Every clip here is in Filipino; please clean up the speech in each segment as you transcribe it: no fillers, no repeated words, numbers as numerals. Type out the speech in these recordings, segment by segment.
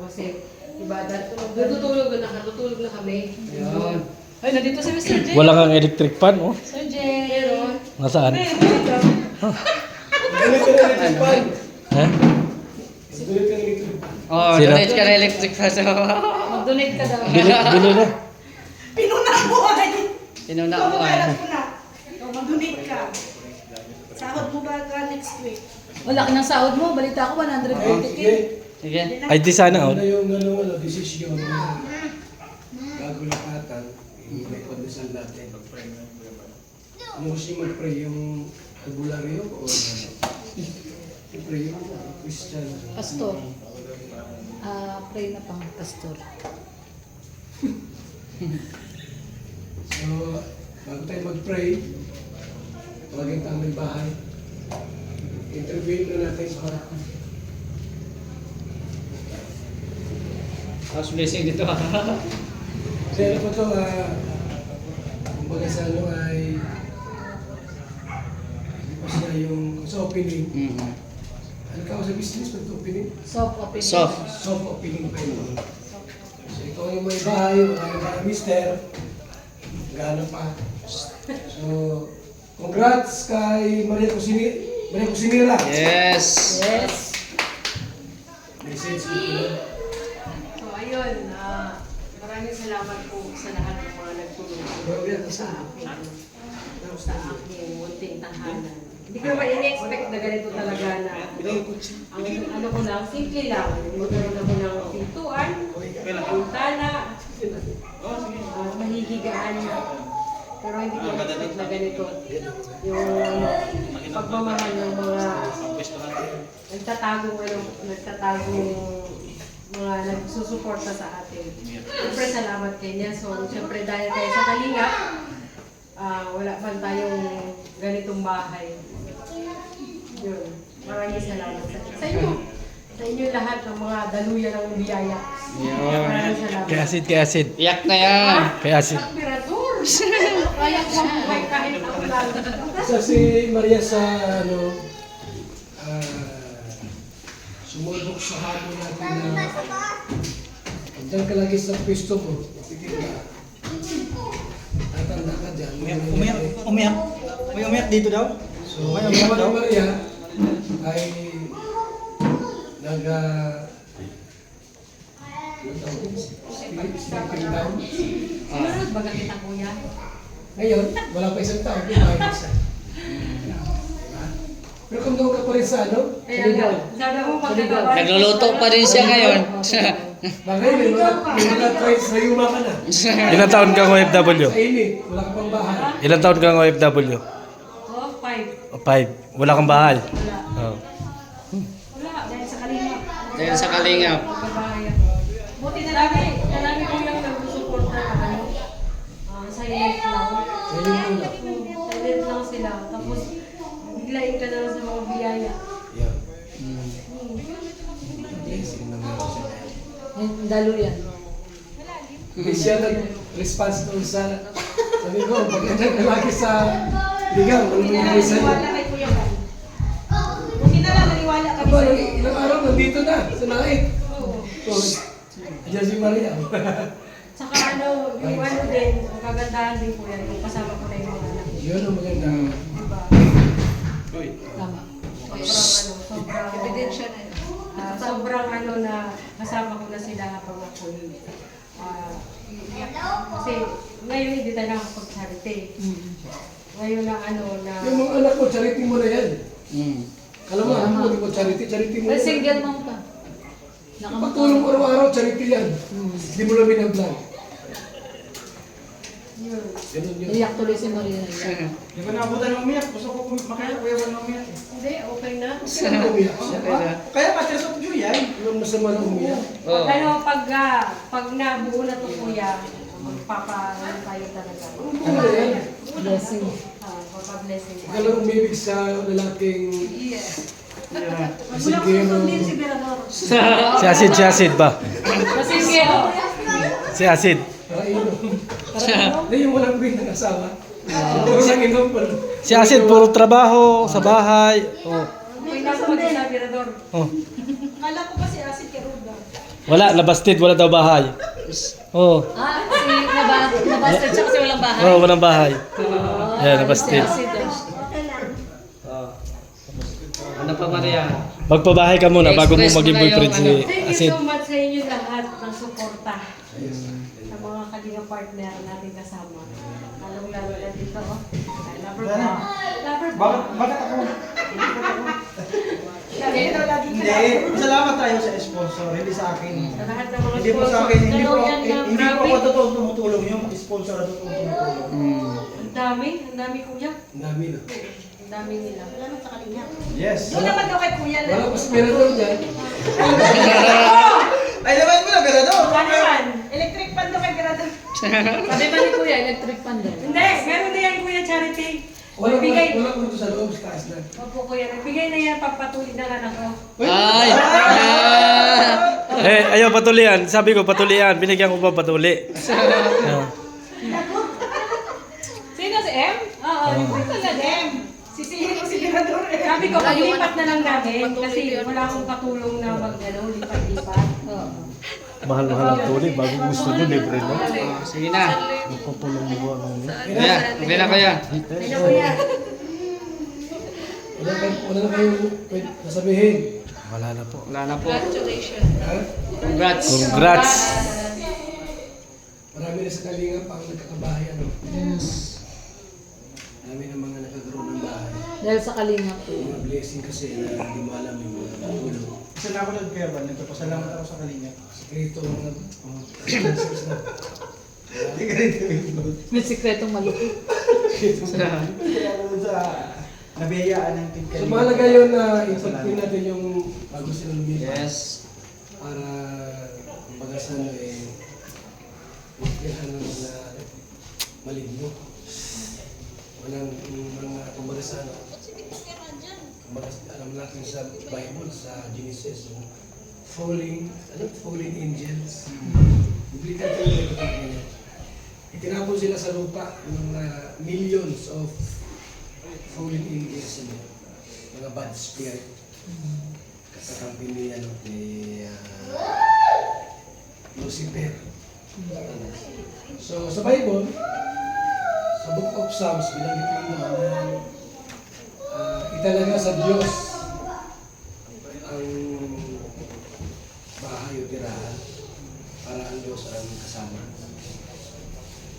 kasi iba natutulog na kami. Ayun. Ay, nandito si Mr. J. Wala kang electric fan, oh. Mr. J. Meron. Nasaan? Ha? Oh, Sino? donate ka na electric fan. Mag-donate ka daw. Bili na. Pinuna mo ay. Pinuna Ikaw ko mo ay. alam ko na. Ikaw mag-donate ka. Sahod mo ba ka next week? Wala ka ng sahod mo, balita ko 150k. Sige. Ay, di sana, oh. Ano yung desisyon na bago lakatan, may pandesal natin. Ano kasi mag-pray yung albularyo o ano? I-pray yung Christian. Pastor. Pray na pang pastor. So, bago tayo mag-pray, tawagin tayo may bahay. Interview na natin para House blessing dito. kasi ano po ito, kumbaga sa ano ay hindi pa siya yung sa opening. Ano ka sa business pag opening? Soft open. Soft. Soft opening pa yun. So ikaw yung may bahay, wala yung bahay mister. Gana pa. So, congrats kay Maria Cusinera. Yes. Yes. Message ko yun. So ayun, maraming salamat po sa lahat ng mga nagtulong sa akin. Sa aking munting tahanan. Hindi ko naman in-expect na ganito talaga na ang ano ko lang, simple lang. Magkaroon ako ng pintuan, bintana, mahihigaan. Pero hindi ko expect na ganito. Yung pagmamahal ng mga nagtatagong mga nagsusuporta sa atin. Siyempre salamat kay Nelson. Siyempre dahil kayo sa Kalingap, wala pa tayong ganitong bahay. Yun. Maraming salamat sa inyo. Sa inyo lahat ng mga daluyan ng biyaya. Maraming salamat. Kay acid. Iyak na yan. Kay acid. Emperador! Kaya ko buhay kahit ang lang. Isa si Maria sa ano, sumulbok sa hamon natin na dyan ka lagi sa pwesto mo, pipigil ka. Tatanda ka dyan. Umiyak dito daw. So, ang ginawa ni Maria ay sleeping down. Sunod ba kita kuya? Ngayon, wala pa isang taon, kumain na siya. Diba? Pero kung doon ka pa rin sa ano, Kaya nga, sabi mo pagkagawa. Nagluluto pa rin siya ngayon. bagay, may mga tries na yuma ka na. Ilang taon kang OFW? Sa init, wala ka pang bahay. Ilang taon kang OFW? Oh, 5. 5. Wala kang bahay? Wala. Oh. Wala, dahil sa Kalingap. Dahil sa Kalingap. Pagbabayan. Buti na lagi ko yung nagsusuporta na ano. Silent lang. Silent lang sila. Tapos, biglain ka na lang sa mga biyaya. Yeah. Blessing na meron siya. Daluyan. Hindi siya nag-response doon sa, sabi ko, pagkakita ka lagi sa ligaw, wala mo yung isa niya. Kay Kuya Val. Buti na lang naniwala kami Aba, sa ilang araw nandito na, sa nait. So, diyan si Maria. Saka ano, yung ano din, ang kagandahan din po yan, yung kasama ko na yung mga anak. Yun ang maganda. Diba? Tama. Sobrang ebidensya na yun. Sobrang ano na kasama ko na sila habang ako kasi ngayon hindi tayo nakapag-charity. Ngayon na ano na... Yung mga anak mo, charity mo na yan. Alam mo, hindi mo charity mo na. single mom ka. Pagtulong mo araw-araw, charity yan. Hindi mo lang binablang. Yun. Ganun yun. Iyak tuloy si Maria. Di ba naabutan ng umiyak? Gusto ko makaya Kuya Val na umiyak. Hindi, okay na. Sino umiyak siya? Kaya Masters of Joy yan. Anong masama na umiyak? Oh. Ano, pag nabuo na to kuya, magpapa-ano tayo talaga. Ano na yan? Blessing. Papa-blessing. Huwag ka lang umibig sa lalaking Magulang din si Berador. Si acid ba? Masingero. Si acid. Hindi yung walang big ng asawa. Puro lang inom pa. Si acid, puro trabaho sa bahay. Oh. Okay na sa mag-isa, Mirador. Oh. Akala ko kasi acid kay Ruda. Wala, nabasted, wala daw bahay. Oh, Kasi nabasted siya kasi walang bahay. oh, walang bahay. Yeah, nabasted. Ano pa, Maria? Magpabahay ka muna bago mo Express mo maging na boyfriend yung si Thank you Asid. so much sa inyo lahat ng suporta sa mga kalinga partner natin kasama. Lalong-lalo na dito. I love her pa. Love her pa. Bakit ako? Hindi. Salamat tayo sa sponsor, hindi sa akin. Sa lahat ng mga Hindi po sa akin, hindi po, Dalaw yan na, hindi po grabe. ako totoo tumutulong. Yung sponsor na totoo tumutulong. Ang dami kuya. Ang dami na. Ang dami nila. Salamat sa kanya. Yes. Doon naman daw kay Kuya lang. Wala pa si Mirador dyan. Ay, laban mo na, Mirador. Ano yan? Electric fan daw kay Mirador. Sabi ba ni Kuya, electric fan daw? Hindi, meron na yan kuya Charity. Wala Nagbigay. ko ito sa loob, sa taas na. Opo kuya, nagbigay na yan pagpatuloy na lang ako. Ay! Ayaw patulian. Sabi ko patulian. Binigyan ko pa patuli. Ah. Sino si M? Oo, Talaga. Sisihin mo si Mirador. sabi ko, paglipat na lang namin kasi wala akong katulong na lipat-lipat. Mahal-mahal ang tuli. Bago gusto nyo, libre no? Sige na. Magpapulong mo ano. Kuya, okay na kuya. Kaya kuya, Wala na kayong pwede sasabihin. Wala na po. Wala na po. Congratulations. Ha? Congrats. Congrats! Marami na sa kalinga pang nagkakabahay. Ano? Marami na mga nagkakaroon ng bahay. Dahil sa kalinga po. Mga blessing kasi na hindi mo alam yung mga tulong. Isa na ako nag-Kuya nagpapasalamat ako sa kalinga. Sekreto mga sponsors na. Hindi ka rin tumingin. May sikretong malupit. Kaya ako dun sa nabiyayaan ng Team So Kalinga. mahalaga yun na ipagpin natin yung bago sila lumipat. Yes. Para pag-asano ipihan ng mga maligno. Walang mga kumbaga sa ano. Kumbaga, alam natin sa Bible, sa Genesis, yung falling angels. Biblikal ko yung ito niya. Itinapon sila sa lupa yung millions of fallen angels, mga bad spirit. Kasakampi ni Lucifer. So sa Bible, sa Book of Psalms, binanggit rin naman na italaga sa Diyos ang bahay o tirahan para ang Diyos ang kasama.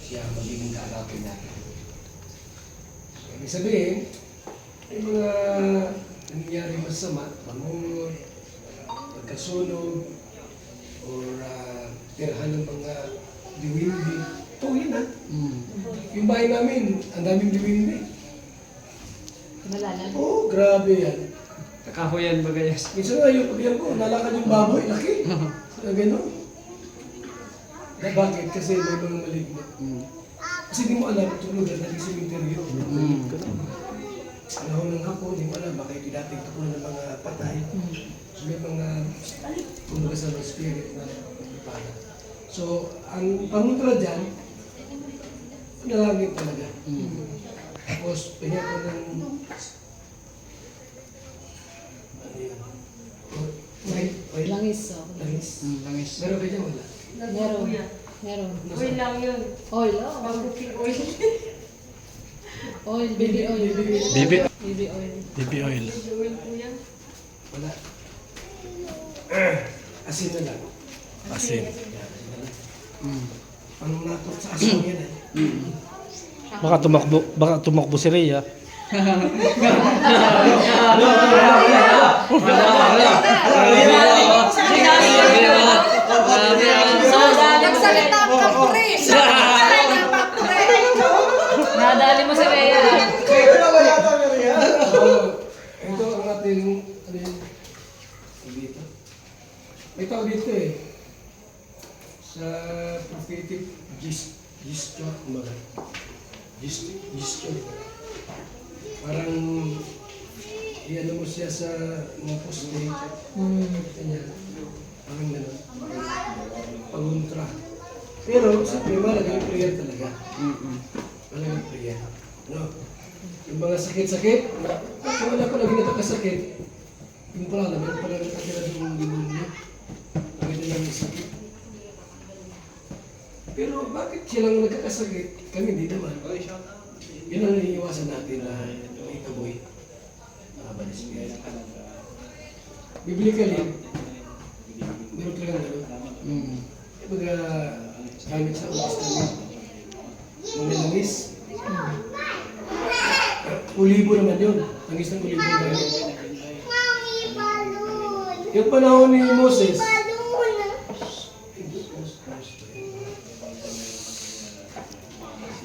Siya ang magiging kaarapin natin. So, ibig sabihin, may mga nangyayari masama, mangunod, pagkasunog, or tirahan ng mga diwindi. Ito yun ha. Yung bahay namin, ang daming diwindi. Malalan. Oo, grabe yan. Kakahuyan ba gayas? Minsan nga yung pagyan ko, nalakad yung baboy, laki. So, gano'n. Na bakit? Kasi may mga maligno. Kasi di mo alam, tulugan na sa interior. Panahon ng hapon, di mo alam, baka ito dating tukulan ng mga patay. So may mga, kumbaga sa mga spirit na pala. So, ang panguntra dyan, nalangin talaga. Tapos, pahiyag ko ng, ano yun? Wait. Langis. Langis. Langis. Meron ka dyan, wala? Meron. kuya. Meron. Oil lang yun. Oil. Oh. Pang-cooking oil. Oil. Baby oil. Bibi. Baby oil. Bibi oil. Oil kuya. Wala. Asin na lang. Asin. Ang natot sa asin yan eh. Baka tumakbo si Rhea. Nagsalita ka po rin. Nadali mo si Rhea. Ito ang ating, ano yun? Dito. May tao dito eh. Sa prophetic gesture, kumbaga. Gesture. Parang, iyan mo siya sa mga poste. Kanya. Parang gano'n. Panguntra. Pero, sa malaga yung prayer talaga. Malaga yung prayer. No? Yung mga sakit-sakit, kung wala pa lagi natakasakit, yung pala, meron pala nakatira yung demonyo. Pwede lang nagkakasakit. Pero bakit silang nagkakasakit? Kami hindi naman. Yun ang iniiwasan natin na may kaboy. Biblically, meron talagang gano'n. Baga, gamit sa Old Testament, mga langis. Ulibo naman yun. Langis ng ulibo naman. Yung panahon ni Moses,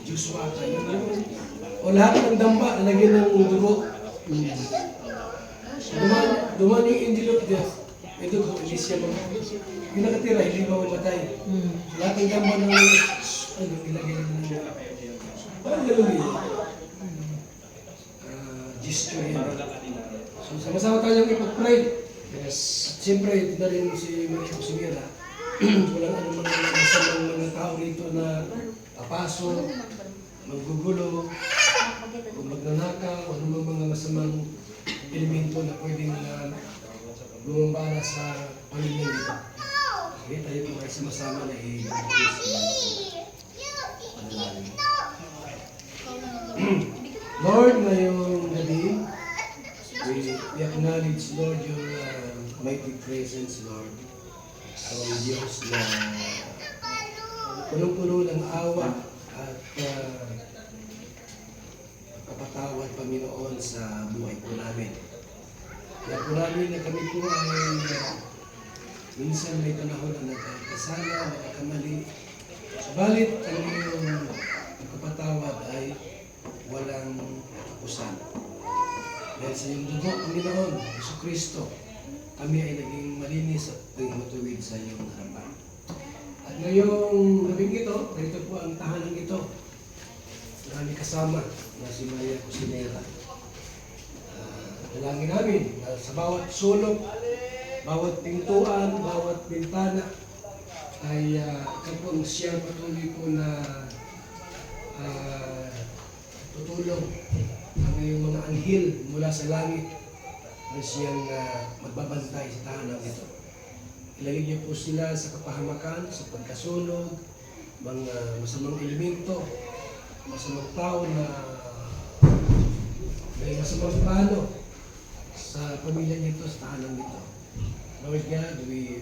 Joshua tayo. O lahat ng damba na lagyan ng dugo. Duman yung angel of death. May dugo, hindi siya yung nakatira, hindi ba mamatay. Lahat ng damba ng ilagay ng parang gano'n yun. Gesture yan. So sama-sama tayong ipag-pray. Yes. At siyempre, ito na rin si Maria Cusimera. Walang ano mga tao rito na papasok, maggugulo, o magnanakaw, o anumang mga masamang elemento na pwedeng bumambala sa pamilya nito. Okay, tayo po ay sama-sama na Lord, ngayong gabi, we acknowledge, Lord, your mighty presence, Lord. Ang Diyos na punong-puno ng awa at kapatawad, Panginoon, sa buhay po namin. Kaya po namin na kami po ay minsan may panahon na nagkasala, nagkakamali. Subalit ang iyong kapatawad ay walang katapusan. Dahil sa iyong dugo, Panginoon, Jesucristo, kami ay naging malinis at naging matuwid sa iyong harapan. At ngayong gabing ito, dito po ang tahanan ito, na aming kasama na si Maria Cusimera. Dalangin namin na sa bawat sulok, bawat pintuan, bawat bintana, ay ikaw po ang siyang patuloy po na tutulong ang iyong mga anghel mula sa langit na siyang magbabantay sa tahanan ito. Ilagay niyo po sila sa kapahamakan, sa pagkasunog, mga masamang elemento, masamang tao na may masamang plano sa pamilya nito, sa tahanan nito. Lord God, we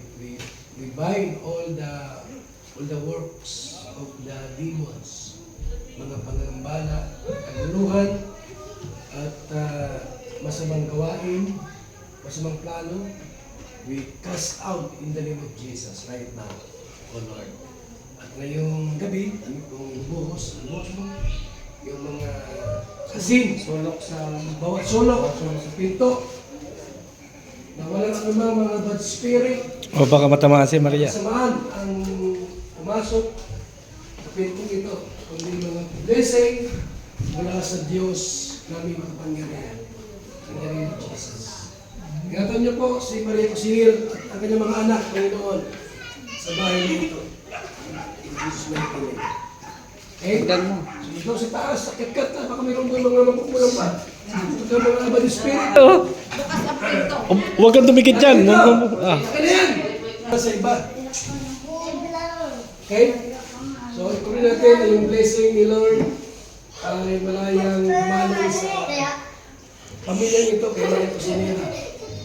bind all the works of the demons, mga pangangambala, kaguluhan, at masamang gawain, masamang plano. We cast out in the name of Jesus right now, O Lord. At ngayong gabi, kami pong buhos mo, yung mga asin, bawat sulok, sa pinto, na walang anumang mga bad spirit, O baka matamaan si Maria. kasamaan ang pumasok sa pintong ito, kundi mga blessing mula sa Diyos namin kapangyarihan. Sa name of Jesus. Ingatan niyo po si Maria Cusimera at ang kanyang mga anak, Panginoon, sa bahay nito. In Jesus' mighty name. Okay? So ito sa taas, sa kitkat na, baka mayroon doon mga mapupulang pa. Ito mga bad spirit. Huwag kang tumikit dyan. Ano yan? Sa iba. Okay? So, ituloy natin na yung blessing ni Lord ay malayang manoy sa pamilyang ito kay Maria Cusimera.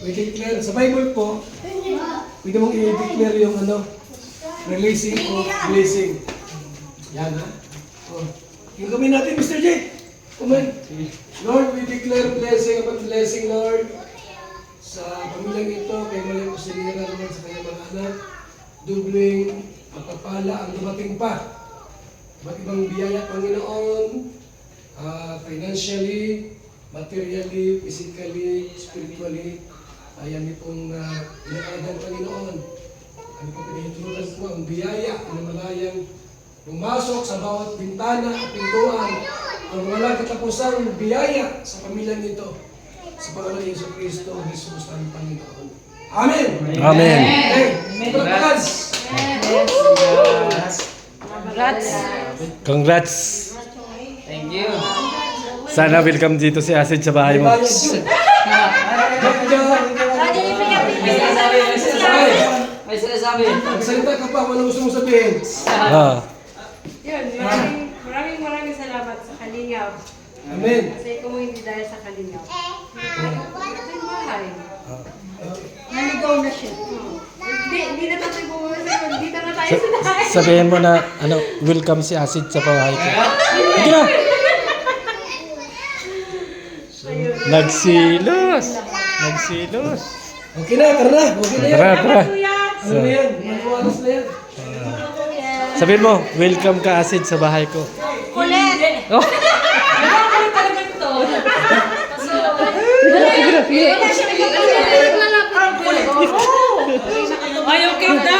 We declare, sa Bible po, pwede mong i-declare yung releasing of blessing. Yan ha? Yung kami natin, Mr. J. Come on. Lord, we declare blessing upon blessing, Lord. Sa pamilyang ito, kay Maria Cusimera, Lord, sa kanyang mga anak, dubling pagpapala ang dumating pa. Iba't ibang biyaya, Panginoon, financially, materially, physically, spiritually, ayan niyo pong inakalagan, Panginoon. Ano po pinahintulutan po ang biyaya na malayang pumasok sa bawat bintana at pintuan ang walang katapusang biyaya sa pamilyang ito. Sa pangalan ni Jesucristo, Jesus ang Panginoon. Amen! Amen. Okay, palakpakan! Congrats. Congrats. Thank you. Sana welcome dito si Acid sa bahay mo. May sinasabi Magsalita ka pa kung ano gusto mong sabihin. Ah. Yun, maraming salamat sa Kalingap. Amen. Kasi kung hindi dahil sa Kalingap, wala tayong bahay. Naligaw na siya. Hindi na tayo bumasa, dito na tayo sa bahay. Sabihin mo na, ano, welcome si Acid sa bahay ko. Sige na! Nagsilos! Nagsilos! Okay na, tara na. Okay na yan. Tara, tara. Ano na yan? Maluwalas na yan. Sabihin mo, welcome ka Acid sa bahay ko. Kulit! Oh! Ayaw kita!